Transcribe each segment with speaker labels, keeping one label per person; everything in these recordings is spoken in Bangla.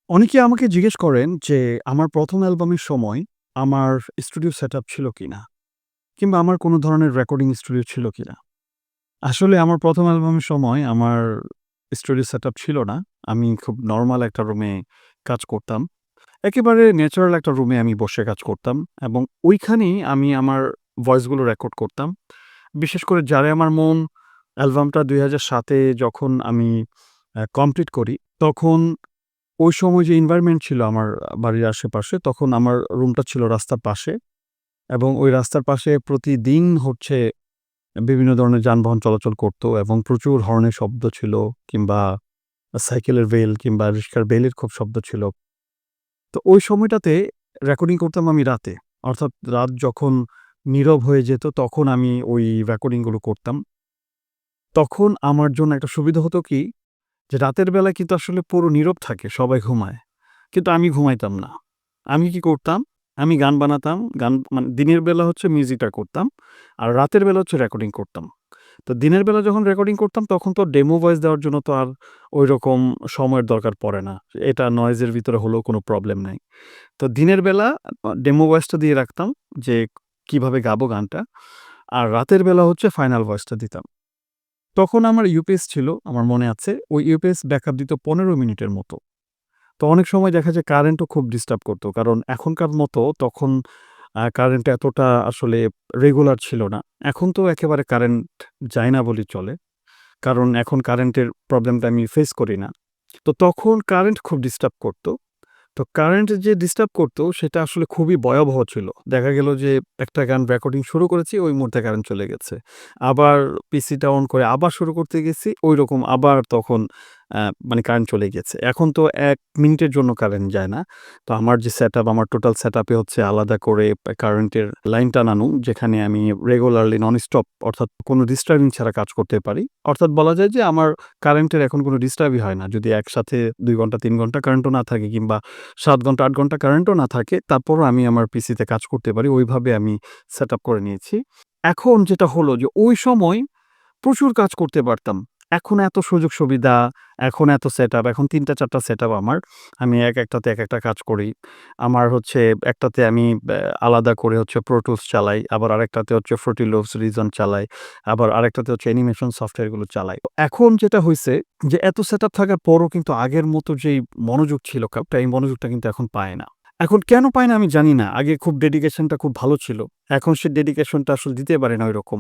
Speaker 1: অনেকে আমাকে জিজ্ঞেস করেন যে, আমার ১ম অ্যালবামের সময় আমার স্টুডিও সেটআপ ছিল কিনা? কিংবা আমার কোনো ধরনের রেকর্ডিং স্টুডিও ছিল কিনা? আসলে আমার ১ম অ্যালবামের সময় আমার স্টুডিও সেটআপ ছিল না। আমি খুব নরমাল একটা রুমে কাজ করতাম। একেবারে ন্যাচারাল একটা রুমে আমি বসে কাজ করতাম এবং ওইখানেই আমি আমার ভয়েসগুলো রেকর্ড করতাম। বিশেষ করে 'যারে আমার মন' অ্যালবামটা ২০০৭ এ যখন আমি কমপ্লিট করি, তখন ওই সময় যে এনভায়রনমেন্ট ছিল আমার বাড়ির আশেপাশে, তখন আমার রুমটা ছিল রাস্তার পাশে এবং ওই রাস্তার পাশে প্রতিদিন হচ্ছে বিভিন্ন ধরনের যানবাহন চলাচল করত এবং প্রচুর হর্নের শব্দ ছিল কিংবা সাইকেলের বেল কিংবা রিক্সার বেলের খুব শব্দ ছিল। তো ওই সময়টাতে রেকর্ডিং করতাম আমি রাতে। অর্থাৎ রাত যখন নীরব হয়ে যেত তখন আমি ওই রেকর্ডিংগুলো করতাম। তখন আমার জন্য একটা সুবিধা হতো কি যে রাতের বেলায় কিন্তু আসলে পুরো নীরব থাকে, সবাই ঘুমায়। কিন্তু আমি ঘুমাইতাম না। আমি কি করতাম? আমি গান বানাতাম। গান মানে দিনের বেলা হচ্ছে মিউজিকটা করতাম। আর রাতের বেলা হচ্ছে রেকর্ডিং করতাম। তো দিনের বেলা যখন রেকর্ডিং করতাম তখন তো ডেমো ভয়েস দেওয়ার জন্য তো আর ঐরকম সময়ের দরকার পড়ে না। এটা নয়েজের ভিতরে হলেও কোনো প্রবলেম নাই। তো দিনের বেলা ডেমো ভয়েসটা দিয়ে রাখতাম যে কিভাবে গাবো গানটা। আর রাতের বেলা হচ্ছে ফাইনাল ভয়েসটা দিতাম। তখন আমার ইউপিএস ছিল, আমার মনে আছে। ওই ইউপিএস ব্যাকআপ দিত ১৫ মিনিটের মতো। তো অনেক সময় দেখা যায় কারেন্টও খুব ডিস্টার্ব করত। কারণ এখনকার মতো তখন কারেন্ট এতটা আসলে রেগুলার ছিল না। এখন তো একেবারে কারেন্ট যায় না বললেই চলে। কারণ এখন কারেন্টের প্রবলেমটা আমি ফেস করি না। তো তখন কারেন্ট খুব ডিস্টার্ব করত। তো কারেন্ট যে ডিস্টার্ব করত সেটা আসলে খুবই ভয়াবহ ছিল। দেখা গেল যে একটা গান রেকর্ডিং শুরু করেছি, ওই মুহূর্তে কারেন্ট চলে গেছে। আবার পিসিটা অন করে আবার শুরু করতে গেছি, ঐরকম আবার তখন আ মানে কারেন্ট চলে গেছে। এখন তো ১ মিনিটের জন্য কারেন্ট যায় না। তো আমার যে সেটআপ, আমার টোটাল সেটআপে হচ্ছে আলাদা করে কারেন্টের লাইন টানানো, যেখানে আমি রেগুলারলি ননস্টপ অর্থাৎ কোনো ডিস্টার্বিং ছাড়া কাজ করতে পারি। অর্থাৎ বলা যায় যে আমার কারেন্টের এখন কোনো ডিস্টার্বই হয় না। যদি একসাথে ২ ঘন্টা ৩ ঘন্টা কারেন্টও না থাকে কিংবা ৭ ঘন্টা ৮ ঘন্টা কারেন্টও না থাকে, তারপরও আমি আমার পিসিতে কাজ করতে পারি। ওইভাবে আমি সেটআপ করে নিয়েছি। এখন যেটা হলো যে ওই সময় প্রচুর কাজ করতে পারতাম। এখন এত সুযোগ সুবিধা, এখন এত সেটআপ, এখন ৩ টা ৪ টা সেটআপ আমার। আমি একেকটাতে একেকটা কাজ করি। আমার হচ্ছে একটাতে আমি আলাদা করে হচ্ছে Pro Tools চালাই। আবার আরেকটাতে হচ্ছে Fruity Loops, Reason চালাই। আবার আরেকটাতে হচ্ছে অ্যানিমেশন সফটওয়্যারগুলো চালাই। এখন যেটা হইছে যে এত সেটআপ থাকার পরও কিন্তু আগের মতো যেই মনোযোগ ছিল এই মনোযোগটা কিন্তু এখন পায় না। এখন কেন পায় না আমি জানি না। আগে খুব ডেডিকেশনটা খুব ভালো ছিল। এখন সে ডেডিকেশনটা আসলে দিতে পারে না ঐরকম।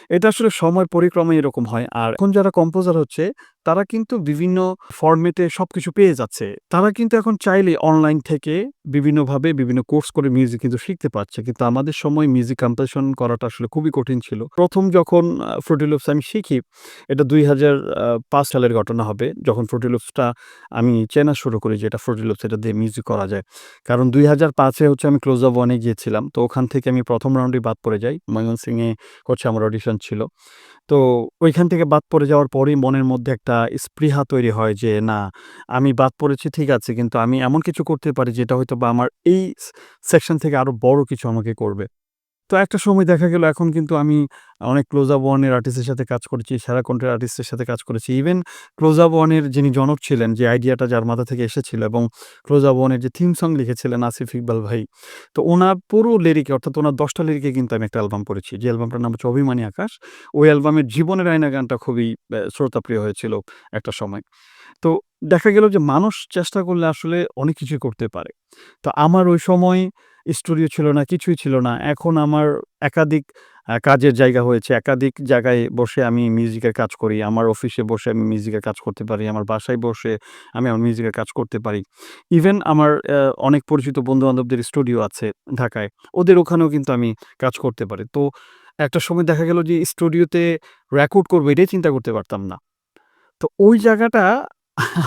Speaker 1: এটা আসলে সময় পরিক্রমে এরকম হয়। আর এখন যারা কম্পোজার হচ্ছে, তারা কিন্তু বিভিন্ন ফরমেটে সবকিছু পেয়ে যাচ্ছে। তারা কিন্তু এখন চাইলেই অনলাইন থেকে বিভিন্নভাবে বিভিন্ন কোর্স করে মিউজিক কিন্তু শিখতে পারছে। কিন্তু আমাদের সময় মিউজিক কম্পোজিশন করাটা আসলে খুবই কঠিন ছিল। ১ম যখন Fruity Loops আমি শিখি, এটা ২০০৫ সালের ঘটনা হবে। যখন Fruity Loops টা আমি চেনা শুরু করি যে এটা Fruity Loops, এটা দিয়ে মিউজিক করা যায়। কারণ ২০০৫ এ হচ্ছে আমি ক্লোজ আপ ওয়ান এ গিয়েছিলাম। তো ওখান থেকে আমি ১ম রাউন্ডেই বাদ পড়ে যাই। ময়মনসিংহে হচ্ছে আমার অডিশন ছিল। তো ঐখান থেকে বাদ পড়ে যাওয়ার পরেই মনের মধ্যে একটা স্পৃহা তৈরি হয় যে, না, আমি বাদ পড়েছি ঠিক আছে, কিন্তু আমি এমন কিছু করতে পারি যেটা হয়তোবা আমার এই সেকশন থেকে আরো বড় কিছু আমাকে করবে। তো একটা সময় দেখা গেল এখন কিন্তু আমি অনেক ক্লোজ আপ ওয়ান এর আর্টিস্টের সাথে কাজ করেছি, সেরা কণ্ঠের আর্টিস্টের সাথে কাজ করেছি। ইভেন ক্লোজ আপ ওয়ান এর যিনি জনক ছিলেন, যে আইডিয়াটা যার মাথা থেকে এসেছিল এবং ক্লোজ আপ ওয়ান এর যে থিম সং লিখেছিলেন আসিফ ইকবাল ভাই। তো উনার পুরো লিরিকে অর্থাৎ উনার ১০ টা লিরিকে কিন্তু আমি একটা অ্যালবাম করেছি। যে অ্যালবামটার নাম হচ্ছে 'অভিমানী আকাশ'। ওই অ্যালবামের 'জীবনের আয়না' গানটা খুবই শ্রোতাপ্রিয় হয়েছিল একটা সময়। তো দেখা গেল যে মানুষ চেষ্টা করলে আসলে অনেক কিছুই করতে পারে। তো আমার ওই সময় স্টুডিও ছিল না, কিছুই ছিল না। এখন আমার একাধিক কাজের জায়গা হয়েছে। একাধিক জায়গায় বসে আমি মিউজিকের কাজ করি। আমার অফিসে বসে আমি মিউজিকের কাজ করতে পারি। আমার বাসায় বসে আমি আমার মিউজিকের কাজ করতে পারি। ইভেন আমার অনেক পরিচিত বন্ধু-বান্ধবদের স্টুডিও আছে ঢাকায়। ওদের ওখানেও কিন্তু আমি কাজ করতে পারি। তো একটা সময় দেখা গেল যে স্টুডিওতে রেকর্ড করব এটাই চিন্তা করতে পারতাম না। তো ওই জায়গাটা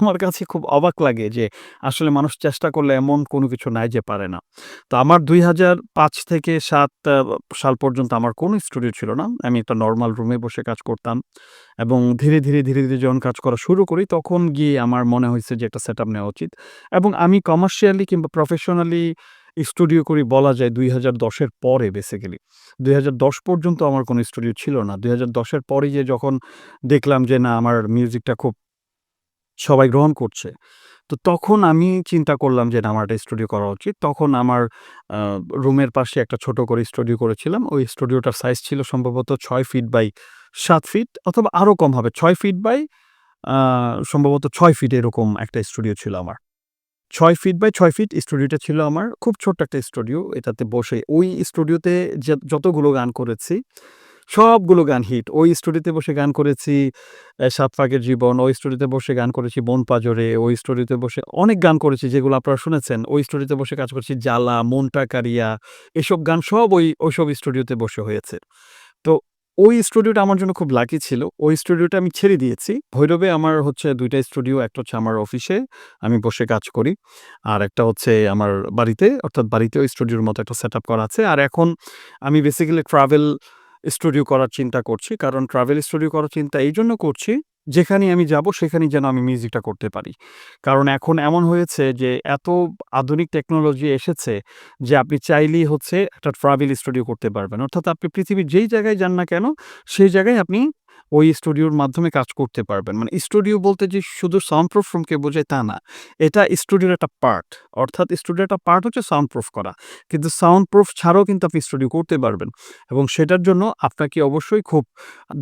Speaker 1: আমার কাছে খুব অবাক লাগে যে আসলে মানুষ চেষ্টা করলে এমন কোনো কিছু নাই যে পারে না। তো আমার ২০০৫ থেকে ৭ সাল পর্যন্ত আমার কোনো স্টুডিও ছিল না। আমি একটা নরমাল রুমে বসে কাজ করতাম এবং ধীরে ধীরে যখন কাজ করা শুরু করি তখন গিয়ে আমার মনে হইছে যে একটা সেটআপ নেওয়া উচিত এবং আমি কমার্শিয়ালি কিংবা প্রফেশনালি স্টুডিও করি বলা যায় ২০১০ এর পরে বেসিক্যালি। ২০১০ পর্যন্ত আমার কোনো স্টুডিও ছিল না। ২০১০ এর পরে যেয়ে যখন দেখলাম যে না, আমার মিউজিকটা খুব সবাই গ্রহণ করছে। তো তখন আমি চিন্তা করলাম যে না আমার একটা স্টুডিও করা উচিত। তখন আমার আ রুমের পাশে একটা ছোট করে স্টুডিও করেছিলাম। ওই স্টুডিওটার সাইজ ছিল সম্ভবত ৬ ফিট বাই ৭ ফিট অথবা আরো কম হবে। ৬ ফিট বাই আ সম্ভবত ৬ ফিট এরকম একটা স্টুডিও ছিল আমার। ৬ ফিট বাই ৬ ফিট স্টুডিওটা ছিল আমার। খুব ছোট্ট একটা স্টুডিও। এটাতে বসে ওই স্টুডিওতে যতগুলো গান করেছি, সবগুলো গান হিট। ওই স্টুডিওতে বসে গান করেছি 'সাত ফাগের জীবন', ওই স্টুডিওতে বসে গান করেছি 'মন পাজরে', ওই স্টুডিওতে বসে অনেক গান করেছি যেগুলো আপনারা শুনেছেন। ওই স্টুডিওতে বসে কাজ করেছি 'জ্বালা', 'মনটা কারিয়া' এসব গান সব ওইসব স্টুডিওতে বসে হয়েছে। তো ওই স্টুডিওটা আমার জন্য খুব লাকি ছিল। ওই স্টুডিওটা আমি ছেড়ে দিয়েছি। ভৈরবে আমার হচ্ছে ২ টা স্টুডিও। একটা হচ্ছে আমার অফিসে, আমি বসে কাজ করি। আর একটা হচ্ছে আমার বাড়িতে, অর্থাৎ বাড়িতেও স্টুডিওর মতো একটা সেটআপ করা আছে। আর এখন আমি বেসিক্যালি ট্রাভেল স্টুডিও করার চিন্তা করছি। কারণ ট্রাভেল স্টুডিও করার চিন্তা এইজন্য করছি, যেখানেই আমি যাব সেখানেই যেন আমি মিউজিকটা করতে পারি। কারণ এখন এমন হয়েছে যে এত আধুনিক টেকনোলজি এসেছে যে আপনি চাইলেই হচ্ছে একটা ট্রাভেল স্টুডিও করতে পারবেন। অর্থাৎ আপনি পৃথিবীর যেই জায়গায় যান না কেন, সেই জায়গায় আপনি ওই স্টুডিওর মাধ্যমে কাজ করতে পারবেন। মানে স্টুডিও বলতে যে শুধু সাউন্ড প্রুফ রুমকে বোঝায় তা না। এটা স্টুডিওর একটা পার্ট। অর্থাৎ স্টুডিওর একটা পার্ট হচ্ছে সাউন্ড প্রুফ করা। কিন্তু সাউন্ড প্রুফ ছাড়াও কিন্তু আপনি স্টুডিও করতে পারবেন। এবং সেটার জন্য আপনাকে অবশ্যই খুব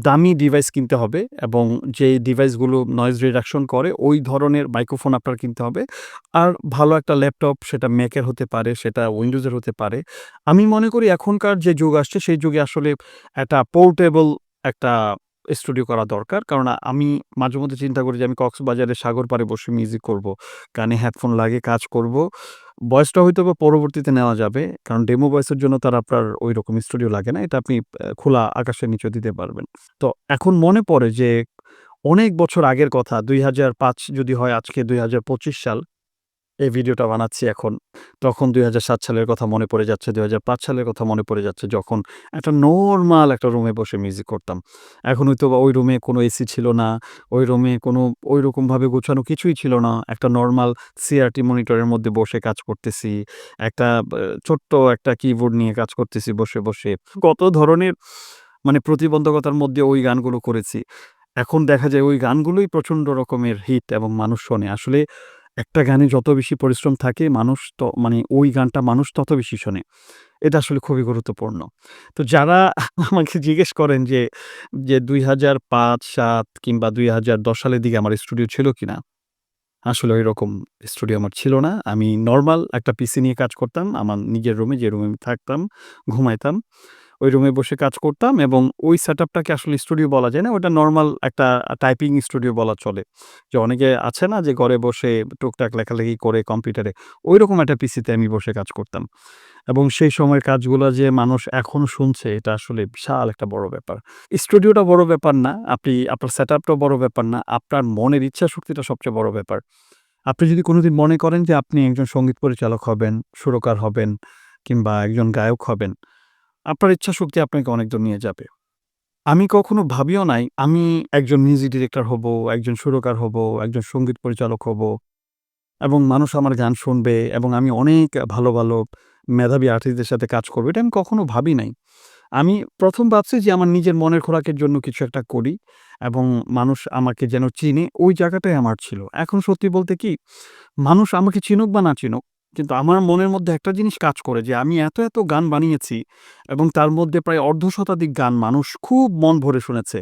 Speaker 1: দামি ডিভাইস কিনতে হবে এবং যেই ডিভাইসগুলো নয়েজ রিডাকশন করে ওই ধরনের মাইক্রোফোন আপনার কিনতে হবে। আর ভালো একটা ল্যাপটপ, সেটা ম্যাকের হতে পারে, সেটা উইন্ডোজের হতে পারে। আমি মনে করি এখনকার যে যুগ আসছে সেই যুগে আসলে একটা পোর্টেবল একটা স্টুডিও করা দরকার। কারণ আমি মাঝেমধ্যে চিন্তা করি যে আমি কক্সবাজারের সাগর পাড়ে বসে মিউজিক করব। কানে হেডফোন লাগিয়ে কাজ করব। ভয়েসটা হয়তোবা পরবর্তীতে নেওয়া যাবে। কারণ ডেমো ভয়েসের জন্য তো আর আপনার ঐরকম স্টুডিও লাগে না। এটা আপনি খোলা আকাশের নিচেও দিতে পারবেন। তো এখন মনে পড়ে যে অনেক বছর আগের কথা, ২০০৫ যদি হয়, আজকে ২০২৫ সাল। এই ভিডিওটা বানাচ্ছি এখন। তখন ২০০৭ সালের কথা মনে পড়ে যাচ্ছে, ২০০৫ সালের কথা মনে পড়ে যাচ্ছে, যখন একটা নরমাল একটা রুমে বসে মিউজিক করতাম। এখন হয়তোবা ওই রুমে কোনো এসি ছিল না, ওই রুমে কোনো ঐরকমভাবে গোছানো কিছুই ছিল না। একটা নরমাল সিআরটি মনিটরের মধ্যে বসে কাজ করতেছি। একটা ছোট্ট একটা কিবোর্ড নিয়ে কাজ করতেছি বসে। কত ধরনের মানে প্রতিবন্ধকতার মধ্যে ওই গানগুলো করেছি। এখন দেখা যায় ওই গানগুলোই প্রচণ্ড রকমের হিট এবং মানুষ শোনে। আসলে একটা গানে যত বেশি পরিশ্রম থাকে মানুষ মানে ওই গানটা মানুষ তত বেশি শোনে। এটা আসলে খুবই গুরুত্বপূর্ণ। তো যারা আমাকে জিজ্ঞেস করেন যে ২০০৫, ৭ কিংবা ২০১০ সালের দিকে আমার স্টুডিও ছিল কিনা? আসলে ঐরকম স্টুডিও আমার ছিল না। আমি নরমাল একটা পিসি নিয়ে কাজ করতাম। আমার নিজের রুমে, যে রুমে আমি থাকতাম, ঘুমাইতাম। ওই রুমে বসে কাজ করতাম এবং ওই সেটআপটাকে আসলে স্টুডিও বলা যায় না। ওটা নরমাল একটা টাইপিং স্টুডিও বলা চলে। যে অনেকে আছে না যে ঘরে বসে টুকটাক লেখালেখি করে কম্পিউটারে, ঐরকম একটা পিসিতে আমি বসে কাজ করতাম। এবং সেই সময়ের কাজগুলা যে মানুষ এখনো শুনছে, এটা আসলে বিশাল একটা বড় ব্যাপার। স্টুডিওটা বড় ব্যাপার না, আপনার সেটআপটাও বড় ব্যাপার না, আপনার মনের ইচ্ছাশক্তিটা সবচেয়ে বড় ব্যাপার। আপনি যদি কোনোদিন মনে করেন যে আপনি একজন সংগীত পরিচালক হবেন, সুরকার হবেন কিংবা একজন গায়ক হবেন, আপনার ইচ্ছাশক্তি আপনাকে অনেক দূর নিয়ে যাবে। আমি কখনো ভাবিও নাই আমি একজন মিউজিক ডিরেক্টর হবো, একজন সুরকার হবো, একজন সংগীত পরিচালক হবো এবং মানুষ আমার গান শুনবে এবং আমি অনেক ভালো মেধাবী আর্টিস্টদের সাথে কাজ করব। এটা আমি কখনো ভাবি নাই। আমি ১ম ভাবছি যে আমার নিজের মনের খোরাকের জন্য কিছু একটা করি এবং মানুষ আমাকে যেন চিনে, ওই জায়গাটাই আমার ছিল। এখন সত্যি বলতে কি, মানুষ আমাকে চিনুক বা না চিনুক, কিন্তু আমার মনের মধ্যে একটা জিনিস কাজ করে যে আমি এত গান বানিয়েছি এবং তার মধ্যে প্রায় অর্ধশতাধিক গান মানুষ খুব মন ভরে শুনেছে।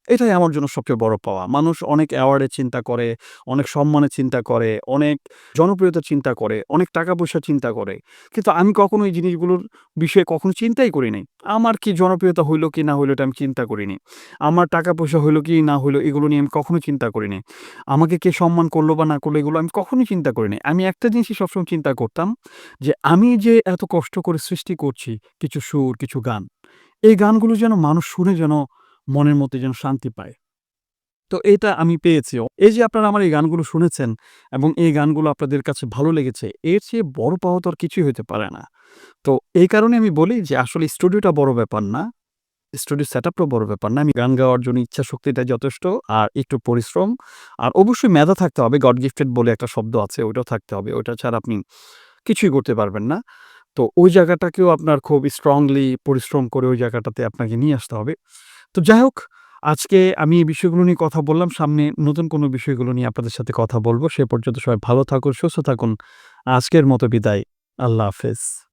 Speaker 1: এটাই আমার জন্য সবচেয়ে বড় পাওয়া। মানুষ অনেক অ্যাওয়ার্ডের চিন্তা করে, অনেক সম্মানের চিন্তা করে, অনেক জনপ্রিয়তার চিন্তা করে, অনেক টাকা-পয়সার চিন্তা করে। কিন্তু আমি কখনো এই জিনিসগুলোর বিষয়ে কখনো চিন্তাই করি নাই। আমার কি জনপ্রিয়তা হইল কি না হইল এটা আমি চিন্তা করিনি। আমার টাকা-পয়সা হইল কি না হইল এগুলো নিয়ে আমি কখনো চিন্তা করি নাই। আমাকে কে সম্মান করলো বা না করলো এগুলো আমি কখনোই চিন্তা করি নাই। আমি একটা জিনিসই সবসময় চিন্তা করতাম যে আমি যে এত কষ্ট করে সৃষ্টি করছি কিছু সুর, কিছু গান, এই গানগুলো যেন মানুষ শুনে যেন মনের মধ্যে যেন শান্তি পায়। তো এটা আমি পেয়েছিও। এই যে আপনারা আমার এই গানগুলো শুনেছেন এবং এই গানগুলো আপনাদের কাছে ভালো লেগেছে, এর চেয়ে বড় পাওয়া তো আর কিছুই হইতে পারে না। তো এই কারণে আমি বলি যে আসলে স্টুডিওটা বড় ব্যাপার না। স্টুডিও সেটআপটাও বড় ব্যাপার না। আমি গান গাওয়ার জন্য ইচ্ছাশক্তিটা যথেষ্ট, আর একটু পরিশ্রম আর অবশ্যই মেধা থাকতে হবে। গড গিফটেড বলে একটা শব্দ আছে, ওইটাও থাকতে হবে। ওইটা ছাড়া আপনি কিছুই করতে পারবেন না। তো ওই জায়গাটাকেও আপনার খুব স্ট্রংলি পরিশ্রম করে ওই জায়গাটাতে আপনাকে নিয়ে আসতে হবে। তো যাই হোক, আজকে আমি এই বিষয়গুলো নিয়ে কথা বললাম। সামনে নতুন কোনো বিষয়গুলো নিয়ে আপনাদের সাথে কথা বলব। সে পর্যন্ত সবাই ভালো থাকুন, সুস্থ থাকুন। আজকের মতো বিদায়। আল্লাহ হাফেজ।